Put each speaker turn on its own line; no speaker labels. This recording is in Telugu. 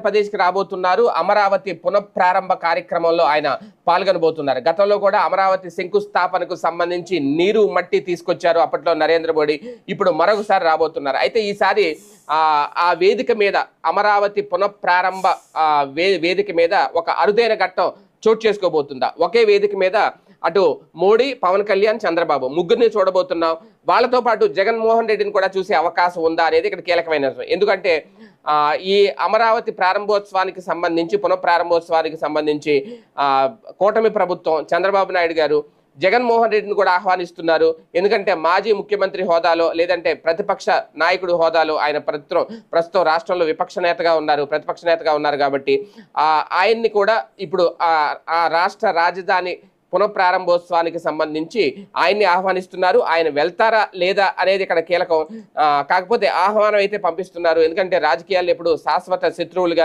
ఆంధ్రప్రదేశ్కి రాబోతున్నారు. అమరావతి పునఃప్రారంభ కార్యక్రమంలో ఆయన పాల్గొనబోతున్నారు. గతంలో కూడా అమరావతి శంకుస్థాపనకు సంబంధించి నీరు మట్టి తీసుకొచ్చారు అప్పట్లో నరేంద్ర మోడీ. ఇప్పుడు మరొకసారి రాబోతున్నారు. అయితే ఈసారి ఆ వేదిక మీద అమరావతి పునఃప్రారంభ వేదిక మీద ఒక అరుదైన ఘట్టం చోటు చేసుకోబోతుందా? ఒకే వేదిక మీద అటు మోడీ, పవన్ కళ్యాణ్, చంద్రబాబు ముగ్గురిని చూడబోతున్నాం. వాళ్ళతో పాటు జగన్మోహన్ రెడ్డిని కూడా చూసే అవకాశం ఉందా అనేది ఇక్కడ కీలకమైన విషయం. ఎందుకంటే ఈ అమరావతి ప్రారంభోత్సవానికి సంబంధించి పునఃప్రారంభోత్సవానికి సంబంధించి కూటమి ప్రభుత్వం చంద్రబాబు నాయుడు గారు జగన్మోహన్ రెడ్డిని కూడా ఆహ్వానిస్తున్నారు. ఎందుకంటే మాజీ ముఖ్యమంత్రి హోదాలో లేదంటే ప్రతిపక్ష నాయకుడు హోదాలో ఆయన ప్రస్తుతం రాష్ట్రంలో విపక్ష నేతగా ఉన్నారు, ప్రతిపక్ష నేతగా ఉన్నారు. కాబట్టి ఆయన్ని కూడా ఇప్పుడు ఆ రాష్ట్ర రాజధాని పునఃప్రారంభోత్సవానికి సంబంధించి ఆయన్ని ఆహ్వానిస్తున్నారు. ఆయన వెళ్తారా లేదా అనేది ఇక్కడ కీలకం. కాకపోతే ఆహ్వానం అయితే పంపిస్తున్నారు. ఎందుకంటే రాజకీయాల్లో ఎప్పుడు శాశ్వత శత్రువులు కానీ